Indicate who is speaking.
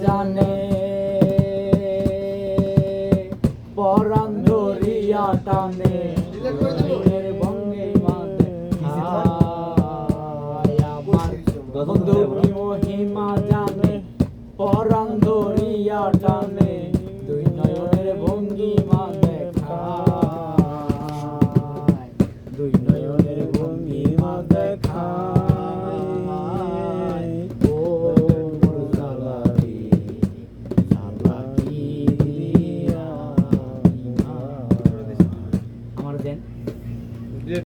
Speaker 1: জানে পরাণ ধরিয়া টানে বঙ্গে মাঝে আমার বন্ধু কি মহিমা জানে পরাণ ধরিয়া টানে